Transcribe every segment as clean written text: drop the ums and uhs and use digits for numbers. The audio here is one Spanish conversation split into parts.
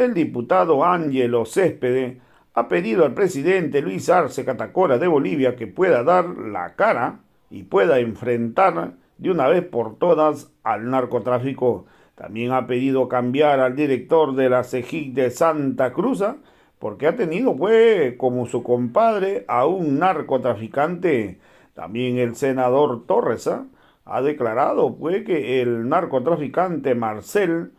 el diputado Ángelo Céspedes ha pedido al presidente Luis Arce Catacora de Bolivia que pueda dar la cara y pueda enfrentar de una vez por todas al narcotráfico. También ha pedido cambiar al director de la CEJIC de Santa Cruz, porque ha tenido, pues, como su compadre a un narcotraficante. También el senador Torres ha declarado, pues, que el narcotraficante Marcel,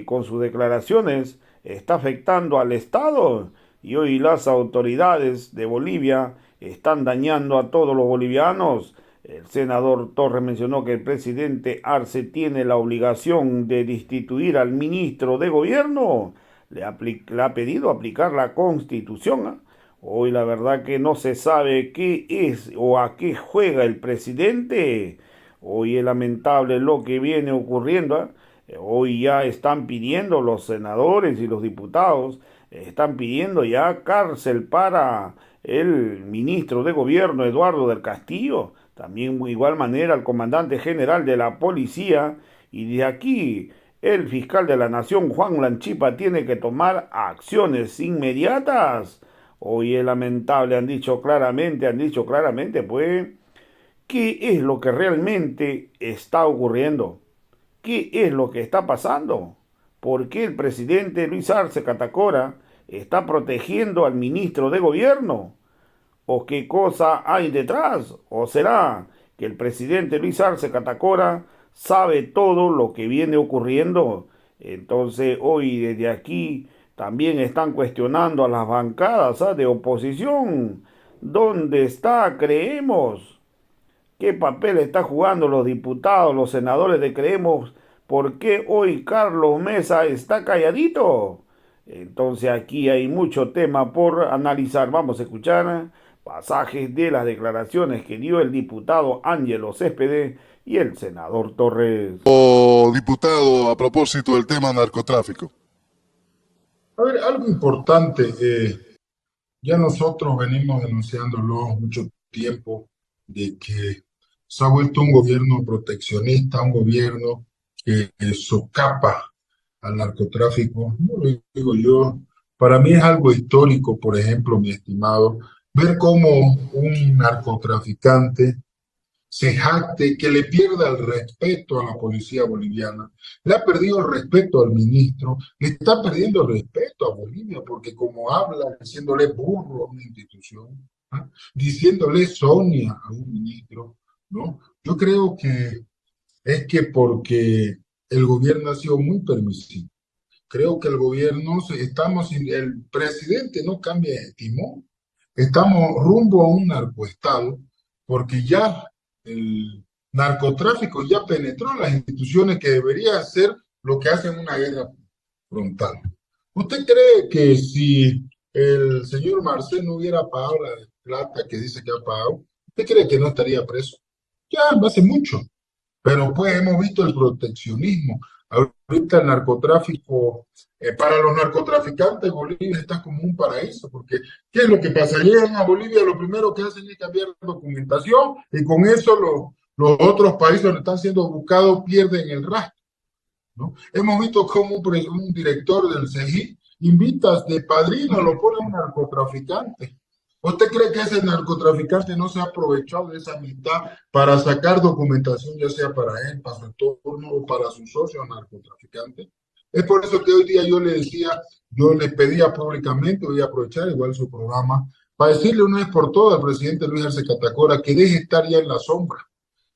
con sus declaraciones, está afectando al Estado y hoy las autoridades de Bolivia están dañando a todos los bolivianos. El senador Torres mencionó que el presidente Arce tiene la obligación de destituir al ministro de gobierno. Le ha pedido aplicar la constitución. Hoy la verdad que no se sabe qué es o a qué juega el presidente. Hoy es lamentable lo que viene ocurriendo. Hoy ya están pidiendo los senadores y los diputados, están pidiendo ya cárcel para el ministro de gobierno Eduardo del Castillo, también de igual manera el comandante general de la policía, y de aquí el fiscal de la nación Juan Lanchipa tiene que tomar acciones inmediatas. Hoy es lamentable, han dicho claramente, pues, qué es lo que realmente está ocurriendo. ¿Qué es lo que está pasando? ¿Por qué el presidente Luis Arce Catacora está protegiendo al ministro de gobierno? ¿O qué cosa hay detrás? ¿O será que el presidente Luis Arce Catacora sabe todo lo que viene ocurriendo? Entonces hoy desde aquí también están cuestionando a las bancadas de oposición. ¿Dónde está Creemos? ¿Qué papel está jugando los diputados, los senadores de Creemos? ¿Por qué hoy Carlos Mesa está calladito? Entonces aquí hay mucho tema por analizar. Vamos a escuchar pasajes de las declaraciones que dio el diputado Ángelo Céspedes y el senador Torres. Diputado, a propósito del tema narcotráfico. A ver, algo importante, ya nosotros venimos denunciándolo mucho tiempo, de que se ha vuelto un gobierno proteccionista, un gobierno que socapa al narcotráfico. No lo digo yo, para mí es algo histórico, por ejemplo, mi estimado, ver cómo un narcotraficante se jacte, que le pierda el respeto a la policía boliviana, le ha perdido el respeto al ministro, le está perdiendo el respeto a Bolivia, porque como habla, diciéndole burro a una institución, ¿ah? Diciéndole Sonia a un ministro, ¿no? Yo creo que es que porque el gobierno ha sido muy permisivo. Creo que el gobierno, el presidente no cambia de timón. Estamos rumbo a un narcoestado porque ya el narcotráfico ya penetró las instituciones que debería ser lo que hacen una guerra frontal. ¿Usted cree que si el señor Marcel no hubiera pagado la plata que dice que ha pagado, usted cree que no estaría preso? Ya, hace mucho. Pero pues hemos visto el proteccionismo. Ahorita el narcotráfico, para los narcotraficantes, Bolivia está como un paraíso, porque ¿qué es lo que pasa? Llegan a Bolivia, lo primero que hacen es cambiar documentación y con eso los otros países donde están siendo buscados pierden el rastro, ¿no? Hemos visto cómo un director del CEJI invita de padrino, lo pone a un narcotraficante. ¿Usted cree que ese narcotraficante no se ha aprovechado de esa amistad para sacar documentación, ya sea para él, para su entorno o para su socio narcotraficante? Es por eso que hoy día yo le decía, yo le pedía públicamente, voy a aprovechar igual su programa, para decirle una vez por todas al presidente Luis Arce Catacora que deje estar ya en la sombra,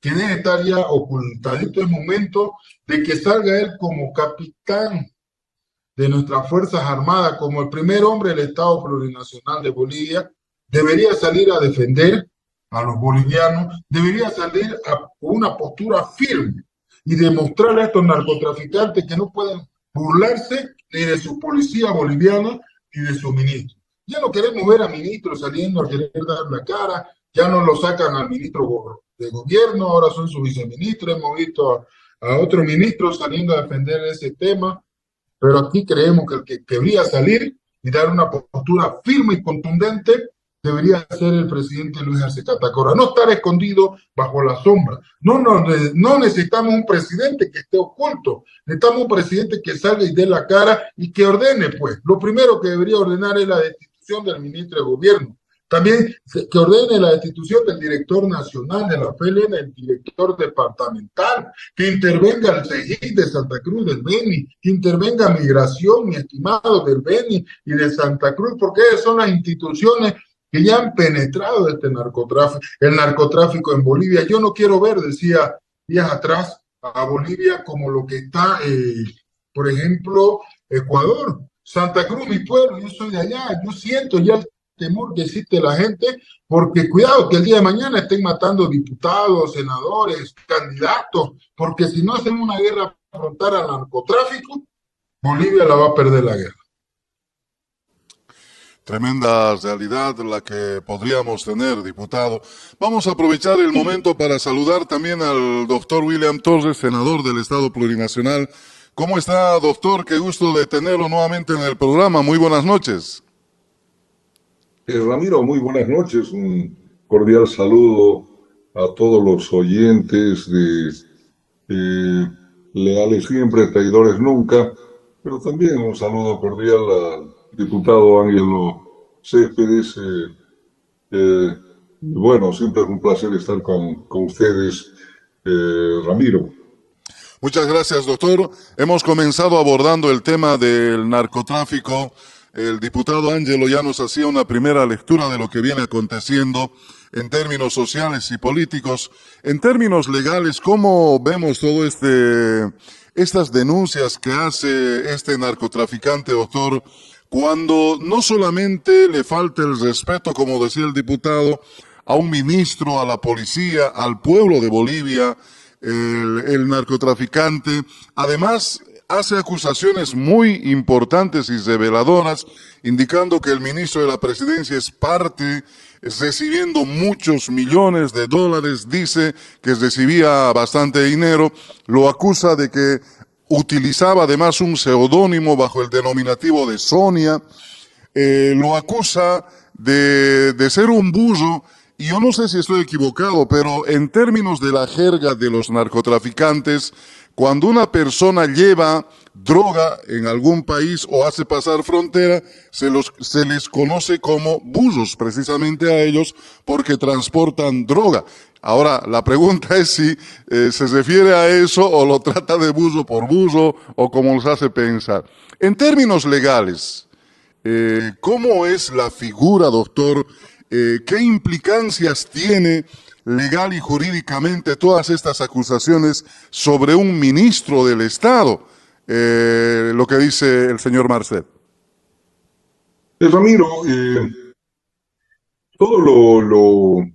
que deje estar ya ocultadito. Es momento de que salga él como capitán de nuestras Fuerzas Armadas, como el primer hombre del Estado Plurinacional de Bolivia. Debería salir a defender a los bolivianos, debería salir con una postura firme y demostrarle a estos narcotraficantes que no pueden burlarse ni de su policía boliviana ni de su ministro. Ya no queremos ver a ministros saliendo a querer dar la cara, ya no lo sacan al ministro de gobierno, ahora son su viceministro, hemos visto a otros ministros saliendo a defender ese tema, pero aquí creemos que el que debería salir y dar una postura firme y contundente debería ser el presidente Luis Arce Catacora, no estar escondido bajo la sombra. No necesitamos un presidente que esté oculto, necesitamos un presidente que salga y dé la cara y que ordene, pues. Lo primero que debería ordenar es la destitución del ministro de gobierno. También que ordene la destitución del director nacional de la FELN, el director departamental, que intervenga el CEGIC de Santa Cruz del Beni, que intervenga Migración, mi estimado, del Beni y de Santa Cruz, porque esas son las instituciones que ya han penetrado este narcotráfico, el narcotráfico en Bolivia. Yo no quiero ver, decía días atrás, a Bolivia como lo que está, por ejemplo, Ecuador. Santa Cruz, mi pueblo, yo soy de allá, yo siento ya el temor que existe la gente, porque cuidado que el día de mañana estén matando diputados, senadores, candidatos, porque si no hacemos una guerra frontal al narcotráfico, Bolivia la va a perder la guerra. Tremenda realidad la que podríamos tener, diputado. Vamos a aprovechar el momento para saludar también al doctor William Torres, senador del Estado Plurinacional. ¿Cómo está, doctor? Qué gusto de tenerlo nuevamente en el programa. Muy buenas noches. Ramiro, muy buenas noches. Un cordial saludo a todos los oyentes de Leales Siempre, Traidores Nunca, pero también un saludo cordial al diputado Ángelo Céspedes. Bueno, siempre es un placer estar con ustedes, Ramiro. Muchas gracias, doctor. Hemos comenzado abordando el tema del narcotráfico. El diputado Ángelo ya nos hacía una primera lectura de lo que viene aconteciendo en términos sociales y políticos. En términos legales, ¿cómo vemos todo estas denuncias que hace este narcotraficante, doctor, cuando no solamente le falta el respeto, como decía el diputado, a un ministro, a la policía, al pueblo de Bolivia, el narcotraficante, además hace acusaciones muy importantes y reveladoras, indicando que el ministro de la presidencia es parte, recibiendo muchos millones de dólares, dice que recibía bastante dinero, lo acusa de que utilizaba además un seudónimo bajo el denominativo de Sonia, lo acusa de ser un burro. Y yo no sé si estoy equivocado, pero en términos de la jerga de los narcotraficantes, cuando una persona lleva droga en algún país o hace pasar frontera, se les conoce como burros, precisamente a ellos, porque transportan droga. Ahora, la pregunta es si se refiere a eso o lo trata de burro por burro o como nos hace pensar. En términos legales, ¿cómo es la figura, doctor? ¿Qué implicancias tiene legal y jurídicamente todas estas acusaciones sobre un ministro del Estado? Lo que dice el señor Marcet. Ramiro, todo lo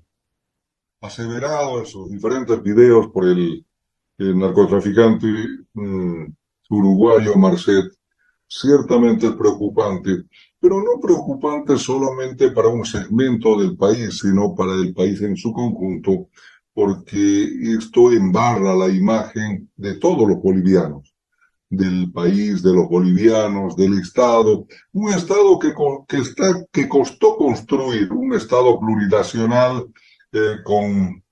aseverado en sus diferentes videos por el narcotraficante uruguayo Marcet ciertamente es preocupante, pero no preocupante solamente para un segmento del país, sino para el país en su conjunto, porque esto embarra la imagen de todos los bolivianos, del país, de los bolivianos, del Estado, un Estado que costó construir, un Estado plurinacional con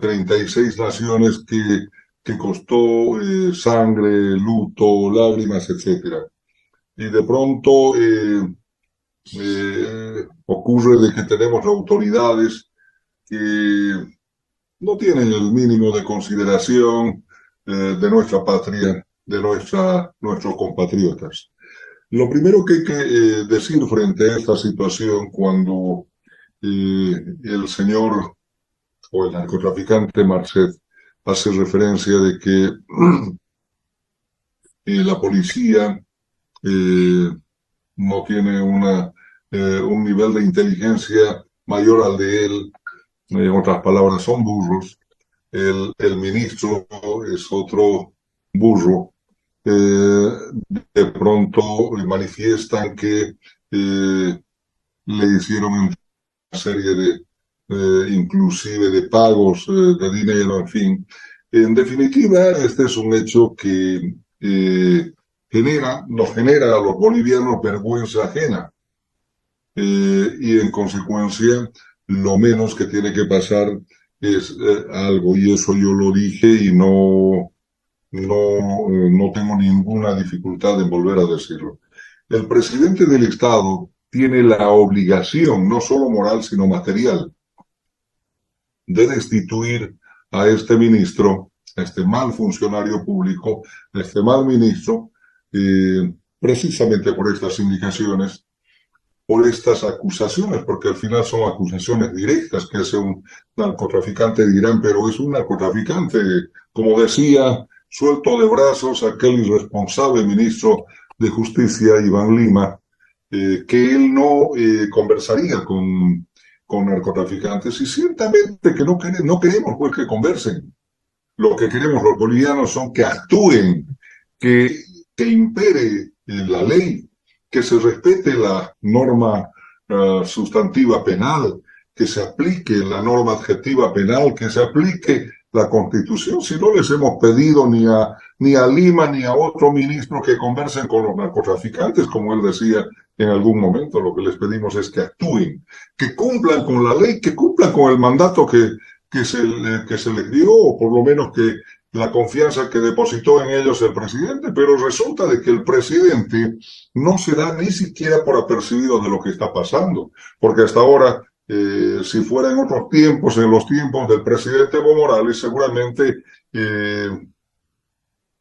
36 naciones que costó sangre, luto, lágrimas, etcétera. Y de pronto ocurre de que tenemos autoridades que no tienen el mínimo de consideración de nuestra patria, de nuestros compatriotas. Lo primero que hay que decir frente a esta situación cuando el señor o el narcotraficante Marcet hace referencia de que la policía no tiene un nivel de inteligencia mayor al de él, en otras palabras, son burros. El ministro es otro burro. De pronto manifiestan que le hicieron una serie inclusive de pagos de dinero, en fin. En definitiva, este es un hecho que nos genera a los bolivianos vergüenza ajena. y en consecuencia lo menos que tiene que pasar es algo, y eso yo lo dije y no tengo ninguna dificultad en volver a decirlo. El presidente del Estado tiene la obligación, no solo moral, sino material, de destituir a este ministro, a este mal funcionario público, a este mal ministro, precisamente por estas indicaciones, por estas acusaciones, porque al final son acusaciones directas que hace un narcotraficante, dirán, pero es un narcotraficante, como decía, suelto de brazos aquel irresponsable ministro de Justicia, Iván Lima, que él no conversaría con narcotraficantes, y ciertamente que no queremos pues que conversen. Lo que queremos los bolivianos son que actúen, que impere la ley, que se respete la norma sustantiva penal, que se aplique la norma adjetiva penal, que se aplique la Constitución. Si no les hemos pedido ni a Lima ni a otro ministro que conversen con los narcotraficantes, como él decía en algún momento, lo que les pedimos es que actúen, que cumplan con la ley, que cumplan con el mandato que se les dio, o por lo menos que la confianza que depositó en ellos el presidente, pero resulta de que el presidente no se da ni siquiera por apercibido de lo que está pasando, porque hasta ahora, si fuera en otros tiempos, en los tiempos del presidente Evo Morales, seguramente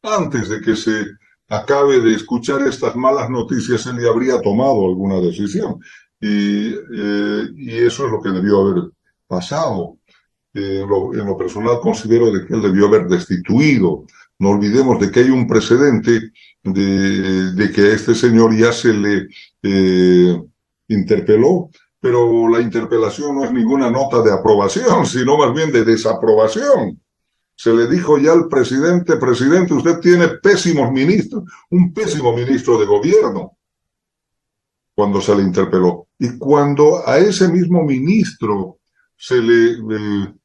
antes de que se acabe de escuchar estas malas noticias, él ya habría tomado alguna decisión. Y eso es lo que debió haber pasado. En lo personal considero de que él debió haber destituido. No olvidemos de que hay un precedente de que a este señor ya se le interpeló, pero la interpelación no es ninguna nota de aprobación, sino más bien de desaprobación. Se le dijo ya al presidente, usted tiene pésimos ministros, un pésimo ministro de gobierno, cuando se le interpeló. Y cuando a ese mismo ministro se le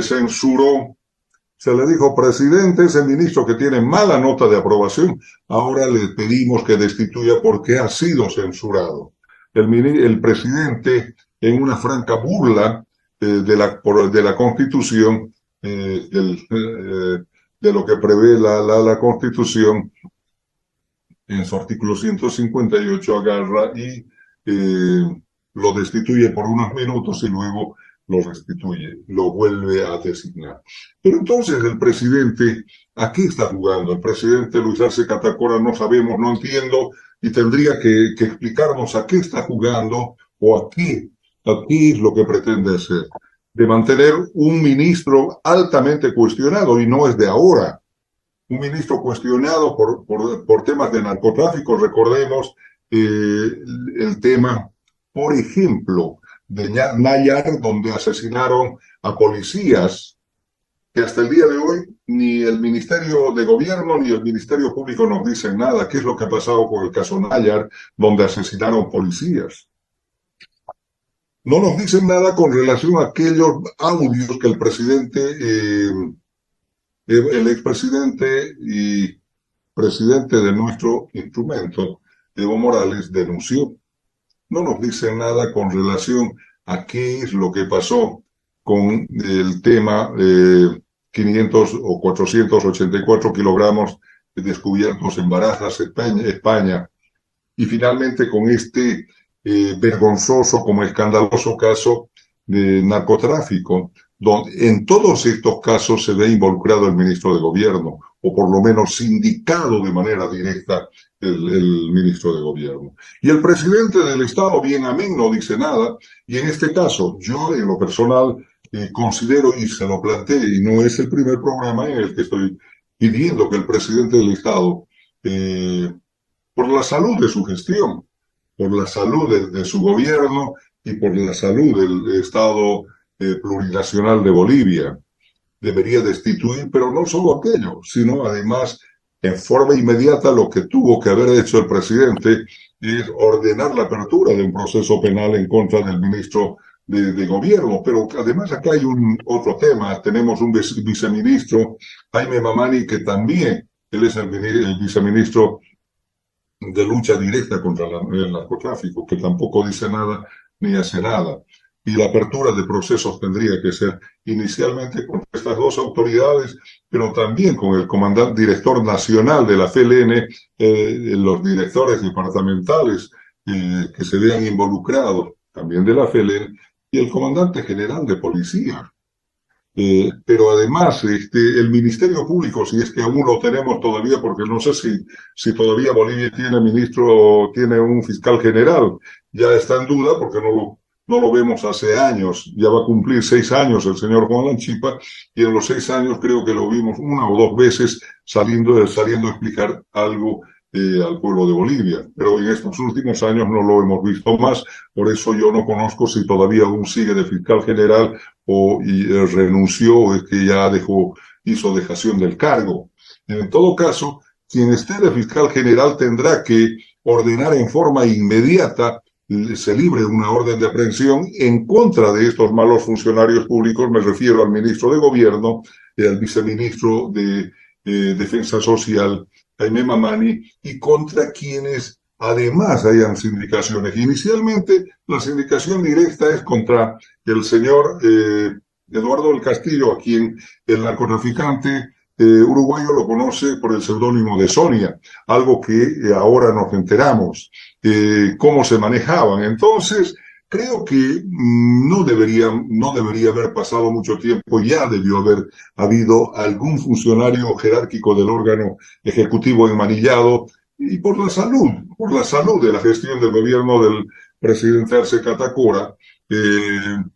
censuró, se le dijo, presidente, ese ministro que tiene mala nota de aprobación, ahora le pedimos que destituya porque ha sido censurado. El presidente, en una franca burla de la Constitución, de lo que prevé la Constitución, en su artículo 158 agarra y lo destituye por unos minutos y luego lo restituye, lo vuelve a designar. Pero entonces el presidente, ¿a qué está jugando? El presidente Luis Arce Catacora no sabemos, no entiendo, y tendría que explicarnos a qué está jugando o a qué es lo que pretende hacer. De mantener un ministro altamente cuestionado, y no es de ahora. Un ministro cuestionado por temas de narcotráfico. Recordemos el tema, por ejemplo, de Nayar, donde asesinaron a policías, que hasta el día de hoy ni el Ministerio de Gobierno ni el Ministerio Público nos dicen nada. ¿Qué es lo que ha pasado con el caso Nayar, donde asesinaron policías? No nos dicen nada con relación a aquellos audios que el presidente, el expresidente y presidente de nuestro instrumento, Evo Morales, denunció. No nos dicen nada con relación a qué es lo que pasó con el tema 500 o 484 kilogramos descubiertos en Barajas, España, y finalmente con este vergonzoso como escandaloso caso de narcotráfico, donde en todos estos casos se ve involucrado el ministro de Gobierno, o por lo menos sindicado de manera directa el ministro de Gobierno. Y el presidente del Estado, bien amén, no dice nada, y en este caso, yo en lo personal considero, y se lo planteé, y no es el primer programa en el que estoy pidiendo que el presidente del Estado, por la salud de su gestión, por la salud de su gobierno y por la salud del Estado plurinacional de Bolivia, debería destituir, pero no solo aquello, sino además en forma inmediata lo que tuvo que haber hecho el presidente es ordenar la apertura de un proceso penal en contra del ministro de Gobierno. Pero además acá hay otro tema. Tenemos un viceministro, Jaime Mamani, que también, él es el viceministro de lucha directa contra el narcotráfico, que tampoco dice nada ni hace nada. Y la apertura de procesos tendría que ser inicialmente con estas dos autoridades, pero también con el comandante director nacional de la FLN, los directores departamentales que se vean involucrados también de la FLN y el comandante general de policía. Pero además, el Ministerio Público, si es que aún lo tenemos todavía, porque no sé si todavía Bolivia tiene ministro, tiene un fiscal general, ya está en duda porque no lo vemos hace años. Ya va a cumplir 6 años el señor Juan Lanchipa, y en los 6 años creo que lo vimos una o dos veces saliendo a explicar algo al pueblo de Bolivia. Pero en estos últimos años no lo hemos visto más, por eso yo no conozco si todavía aún sigue de fiscal general renunció o es que ya hizo dejación del cargo. En todo caso, quien esté de fiscal general tendrá que ordenar en forma inmediata se libre una orden de aprehensión en contra de estos malos funcionarios públicos. Me refiero al ministro de Gobierno, al viceministro de Defensa Social, Jaime Mamani, y contra quienes además hayan sindicaciones. Inicialmente, la sindicación directa es contra el señor Eduardo del Castillo, a quien el narcotraficante uruguayo lo conoce por el seudónimo de Sonia, algo que ahora nos enteramos, cómo se manejaban. Entonces, creo que no debería haber pasado mucho tiempo, ya debió haber habido algún funcionario jerárquico del órgano ejecutivo enmanillado, y por la salud de la gestión del gobierno del presidente Arce Catacora,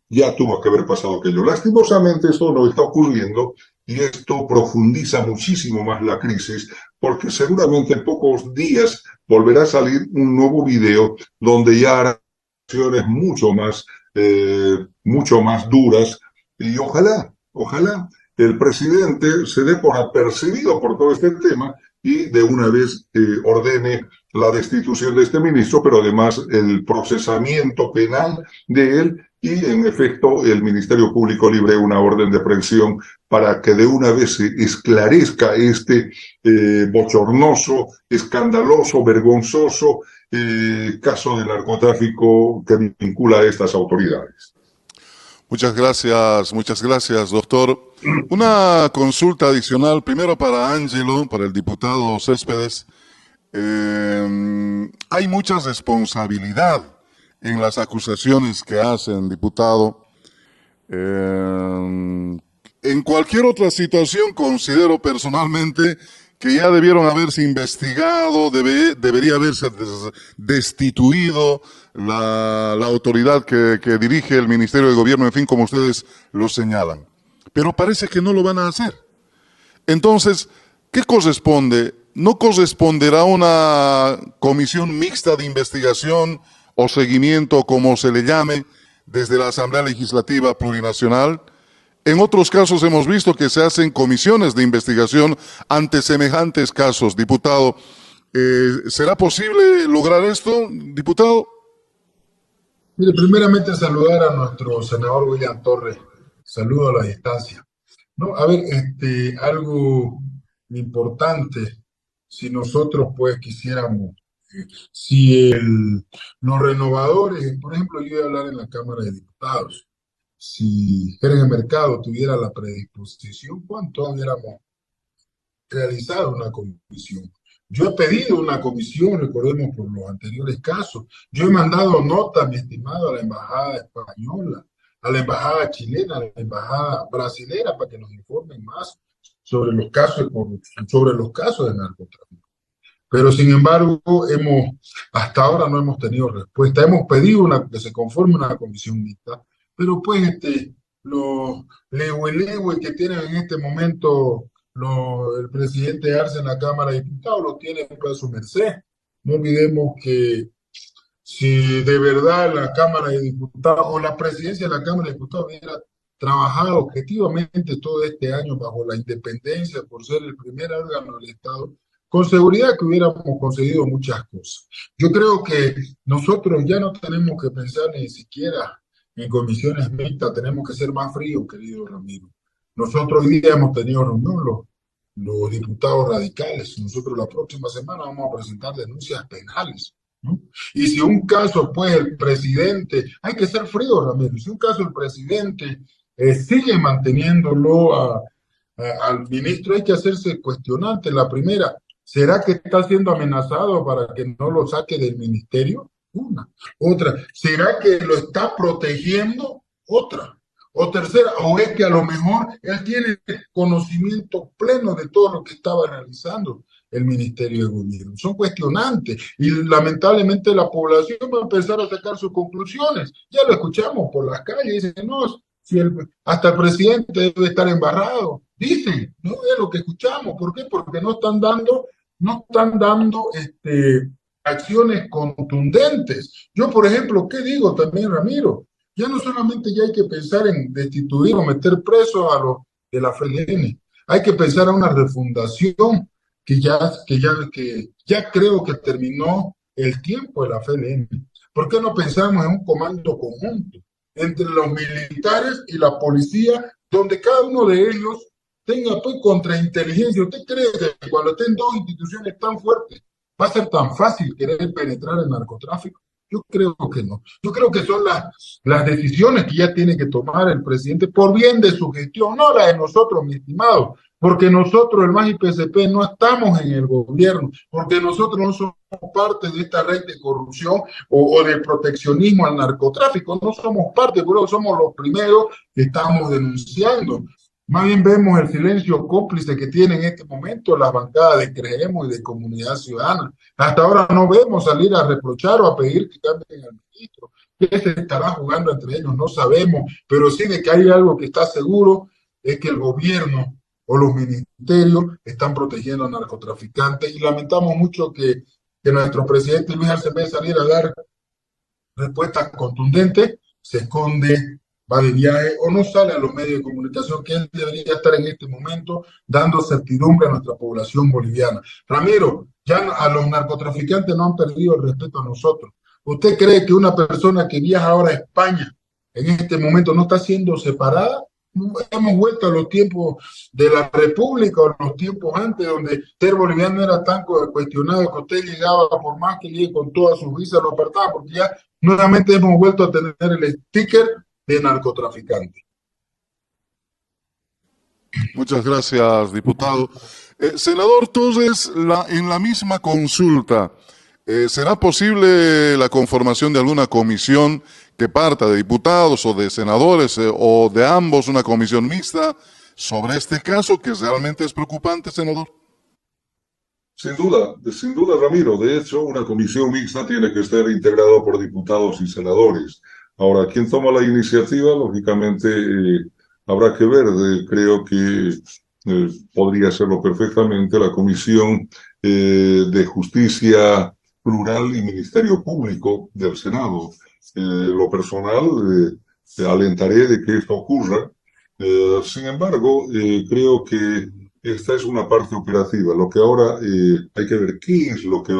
ya tuvo que haber pasado aquello. Lastimosamente esto no está ocurriendo y esto profundiza muchísimo más la crisis, porque seguramente en pocos días volverá a salir un nuevo video donde ya hará acciones mucho más duras, y ojalá el presidente se dé por apercibido por todo este tema y de una vez ordene la destitución de este ministro, pero además el procesamiento penal de él, y en efecto el Ministerio Público libre una orden de aprehensión para que de una vez se esclarezca este bochornoso, escandaloso, vergonzoso caso de narcotráfico que vincula a estas autoridades. Muchas gracias, doctor. Una consulta adicional, primero para Ángelo, para el diputado Céspedes. Hay mucha responsabilidad en las acusaciones que hacen, diputado. En cualquier otra situación considero personalmente que ya debieron haberse investigado, debería haberse destituido la autoridad que dirige el Ministerio de Gobierno, en fin, como ustedes lo señalan. Pero parece que no lo van a hacer. Entonces, ¿qué corresponde? ¿No corresponderá una comisión mixta de investigación o seguimiento, como se le llame, desde la Asamblea Legislativa Plurinacional? En otros casos hemos visto que se hacen comisiones de investigación ante semejantes casos. Diputado, ¿será posible lograr esto, diputado? Mire, primeramente saludar a nuestro senador William Torres. Saludo a la distancia. No, a ver, algo importante, si nosotros pues quisiéramos, si los renovadores, por ejemplo, yo voy a hablar en la Cámara de Diputados, si Jorge Mercado tuviera la predisposición, ¿cuánto hubiéramos realizado una comisión? Yo he pedido una comisión, recordemos por los anteriores casos. Yo he mandado nota, mi estimado, a la embajada española, a la embajada chilena, a la embajada brasilera, para que nos informen más sobre los casos de narcotráfico. Pero sin embargo, hasta ahora no hemos tenido respuesta. Hemos pedido que se conforme una comisión mixta, pero pues los legue que tienen en este momento el presidente Arce en la Cámara de Diputados lo tiene a su merced. No olvidemos que si de verdad la Cámara de Diputados o la presidencia de la Cámara de Diputados hubiera trabajado objetivamente todo este año bajo la independencia por ser el primer órgano del Estado, con seguridad que hubiéramos conseguido muchas cosas. Yo creo que nosotros ya no tenemos que pensar ni siquiera en comisiones mixtas, tenemos que ser más fríos, querido Ramiro. Nosotros hoy día hemos tenido reunión, los diputados radicales. Nosotros la próxima semana vamos a presentar denuncias penales, ¿no? Y si un caso, pues el presidente, hay que ser frío, Ramiro, si un caso el presidente sigue manteniéndolo al ministro, hay que hacerse cuestionante. La primera, ¿será que está siendo amenazado para que no lo saque del ministerio? Una. Otra, ¿será que lo está protegiendo? Otra. O tercera, o es que a lo mejor él tiene conocimiento pleno de todo lo que estaba realizando el Ministerio de Gobierno. Son cuestionantes y lamentablemente la población va a empezar a sacar sus conclusiones. Ya lo escuchamos por las calles, dicen, no, si hasta el presidente debe estar embarrado. Dicen, no es lo que escuchamos. ¿Por qué? Porque no están dando acciones contundentes. Yo, por ejemplo, ¿qué digo también, Ramiro? Ya no solamente ya hay que pensar en destituir o meter presos a los de la FLN, hay que pensar en una refundación que ya creo que terminó el tiempo de la FLN. ¿Por qué no pensamos en un comando conjunto entre los militares y la policía, donde cada uno de ellos tenga pues contrainteligencia? ¿Usted cree que cuando estén dos instituciones tan fuertes va a ser tan fácil querer penetrar el narcotráfico? Yo creo que no. Yo creo que son las decisiones que ya tiene que tomar el presidente por bien de su gestión, no la de nosotros, mi estimado, porque nosotros, el MAS y PSP, no estamos en el gobierno, porque nosotros no somos parte de esta red de corrupción o del proteccionismo al narcotráfico, no somos parte, pero somos los primeros que estamos denunciando. Más bien vemos el silencio cómplice que tiene en este momento las bancadas de Creemos y de Comunidad Ciudadana. Hasta ahora no vemos salir a reprochar o a pedir que cambien al ministro. ¿Qué se estará jugando entre ellos? No sabemos, pero sí de que hay algo que está seguro, es que el gobierno o los ministerios están protegiendo a narcotraficantes y lamentamos mucho que nuestro presidente Luis Arce, en vez de salir a dar respuestas contundentes, se esconde, va de viaje o no sale a los medios de comunicación, que él debería estar en este momento dando certidumbre a nuestra población boliviana. Ramiro, ya a los narcotraficantes no han perdido el respeto a nosotros. ¿Usted cree que una persona que viaja ahora a España en este momento no está siendo separada? Hemos vuelto a los tiempos de la República o los tiempos antes donde ser boliviano era tan cuestionado que usted llegaba, por más que llegue con todas sus visas, lo apartaba, porque ya nuevamente hemos vuelto a tener el sticker de narcotraficante. Muchas gracias, diputado. Senador Torres, en la misma consulta, ¿será posible la conformación de alguna comisión que parta de diputados o de senadores o de ambos, una comisión mixta sobre este caso que realmente es preocupante, senador? Sin duda, Ramiro. De hecho, una comisión mixta tiene que estar integrada por diputados y senadores. Ahora, quien toma la iniciativa, lógicamente, habrá que ver. Creo que podría hacerlo perfectamente la Comisión de Justicia Plural y Ministerio Público del Senado. Lo personal, alentaré de que esto ocurra. Sin embargo, creo que esta es una parte operativa. Lo que ahora hay que ver qué es lo que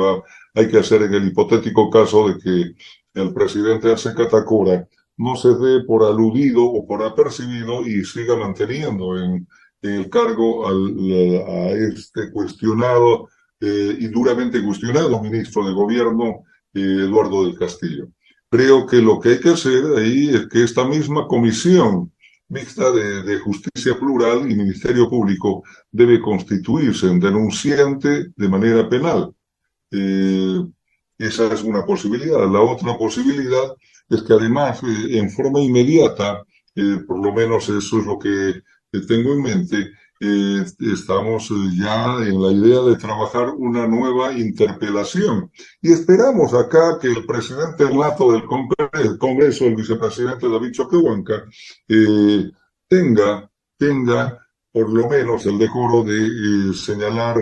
hay que hacer en el hipotético caso de que el presidente Arce Catacora no se dé por aludido o por apercibido y siga manteniendo en el cargo a este cuestionado y duramente cuestionado ministro de Gobierno, Eduardo del Castillo. Creo que lo que hay que hacer ahí es que esta misma comisión mixta de justicia plural y Ministerio Público debe constituirse en denunciante de manera penal. Esa es una posibilidad. La otra posibilidad es que además, en forma inmediata, por lo menos eso es lo que tengo en mente, estamos ya en la idea de trabajar una nueva interpelación. Y esperamos acá que el presidente nato del Congreso, el vicepresidente David Choquehuanca, tenga por lo menos el decoro de señalar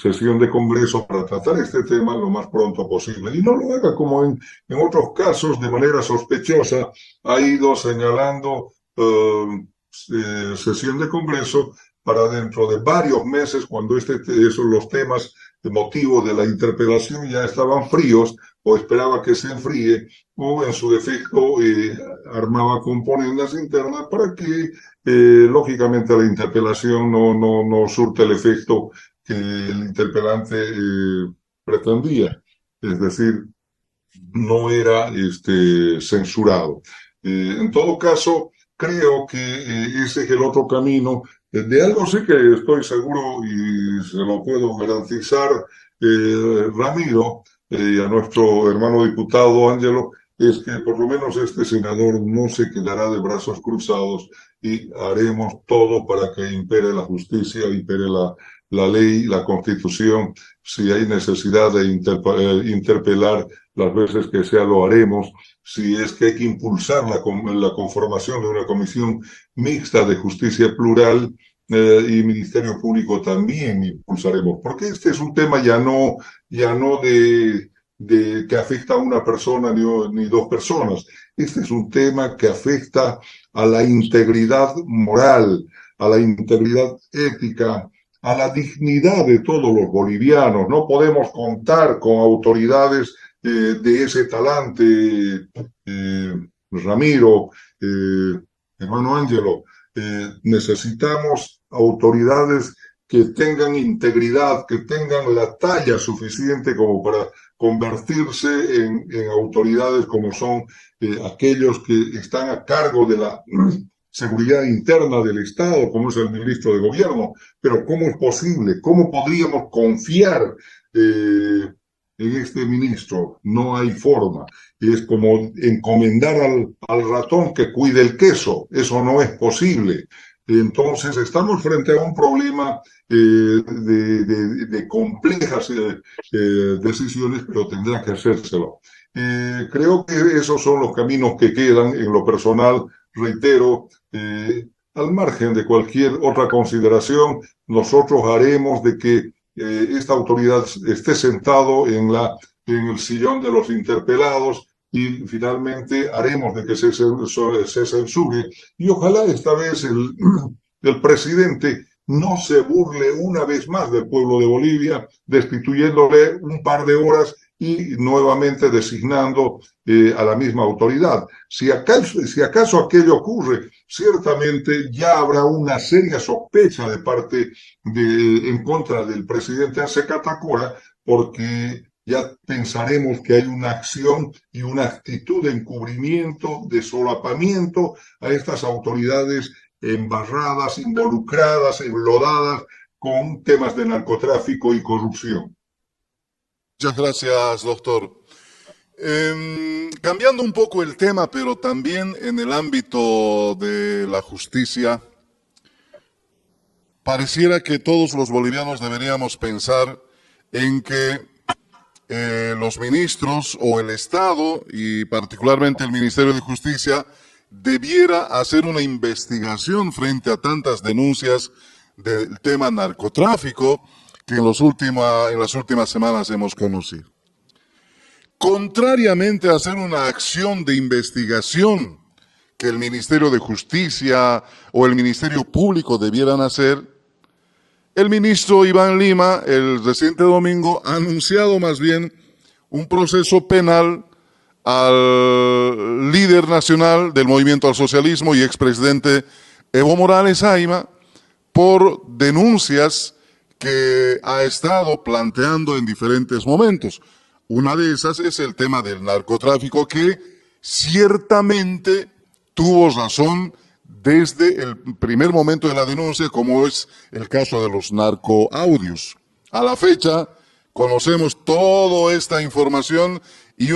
sesión de Congreso para tratar este tema lo más pronto posible. Y no lo haga como en otros casos, de manera sospechosa, ha ido señalando sesión de Congreso para dentro de varios meses, cuando los temas motivo de la interpelación ya estaban fríos o esperaba que se enfríe o en su defecto armaba componendas internas para que lógicamente la interpelación no surte el efecto que el interpelante pretendía. Es decir, no era censurado. En todo caso, creo que ese es el otro camino. De algo sí que estoy seguro y se lo puedo garantizar, Ramiro, y a nuestro hermano diputado Ángelo, es que por lo menos este senador no se quedará de brazos cruzados y haremos todo para que impere la justicia, impere la ley, la constitución. Si hay necesidad de interpelar las veces que sea lo haremos. Si es que hay que impulsar la conformación de una comisión mixta de justicia plural y Ministerio Público también impulsaremos, porque este es un tema ya no de que afecta a una persona ni dos personas. Este es un tema que afecta a la integridad moral, a la integridad ética, a la dignidad de todos los bolivianos. No podemos contar con autoridades de ese talante, Ramiro, hermano Ángelo. Necesitamos autoridades que tengan integridad, que tengan la talla suficiente como para convertirse en autoridades como son aquellos que están a cargo de la seguridad interna del Estado, como es el ministro de Gobierno. Pero ¿cómo es posible? ¿Cómo podríamos confiar en este ministro? No hay forma. Es como encomendar al ratón que cuide el queso. Eso no es posible. Entonces, estamos frente a un problema de complejas decisiones, pero tendrá que hacérselo. Creo que esos son los caminos que quedan. En lo personal, reitero, al margen de cualquier otra consideración, nosotros haremos de que esta autoridad esté sentado en el sillón de los interpelados y finalmente haremos de que se censure. Y ojalá esta vez el presidente no se burle una vez más del pueblo de Bolivia, destituyéndole un par de horas y nuevamente designando a la misma autoridad. Si acaso aquello ocurre, ciertamente ya habrá una seria sospecha de parte en contra del presidente Arce Catacora, porque ya pensaremos que hay una acción y una actitud de encubrimiento, de solapamiento a estas autoridades embarradas, involucradas, enlodadas con temas de narcotráfico y corrupción. Muchas gracias, doctor. Cambiando un poco el tema, pero también en el ámbito de la justicia, pareciera que todos los bolivianos deberíamos pensar en que los ministros o el Estado, y particularmente el Ministerio de Justicia, debiera hacer una investigación frente a tantas denuncias del tema narcotráfico que en las últimas semanas hemos conocido. Contrariamente a hacer una acción de investigación que el Ministerio de Justicia o el Ministerio Público debieran hacer, el ministro Iván Lima, el reciente domingo, ha anunciado más bien un proceso penal al líder nacional del Movimiento al Socialismo y expresidente Evo Morales Ayma por denuncias que ha estado planteando en diferentes momentos. Una de esas es el tema del narcotráfico, que ciertamente tuvo razón desde el primer momento de la denuncia, como es el caso de los narcoaudios. A la fecha, conocemos toda esta información y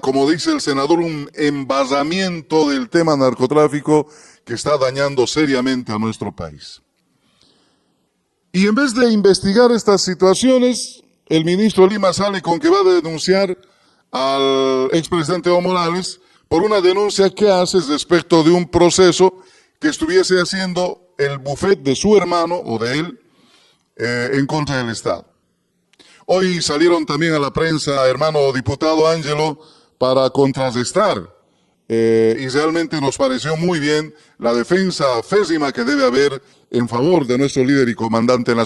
como dice el senador, un embasamiento del tema narcotráfico que está dañando seriamente a nuestro país. Y en vez de investigar estas situaciones, el ministro Lima sale con que va a denunciar al expresidente Evo Morales por una denuncia que hace respecto de un proceso que estuviese haciendo el bufete de su hermano o de él en contra del Estado. Hoy salieron también a la prensa, hermano diputado Ángelo, para contrarrestar y realmente nos pareció muy bien la defensa fésima que debe haber en favor de nuestro líder y comandante nacional.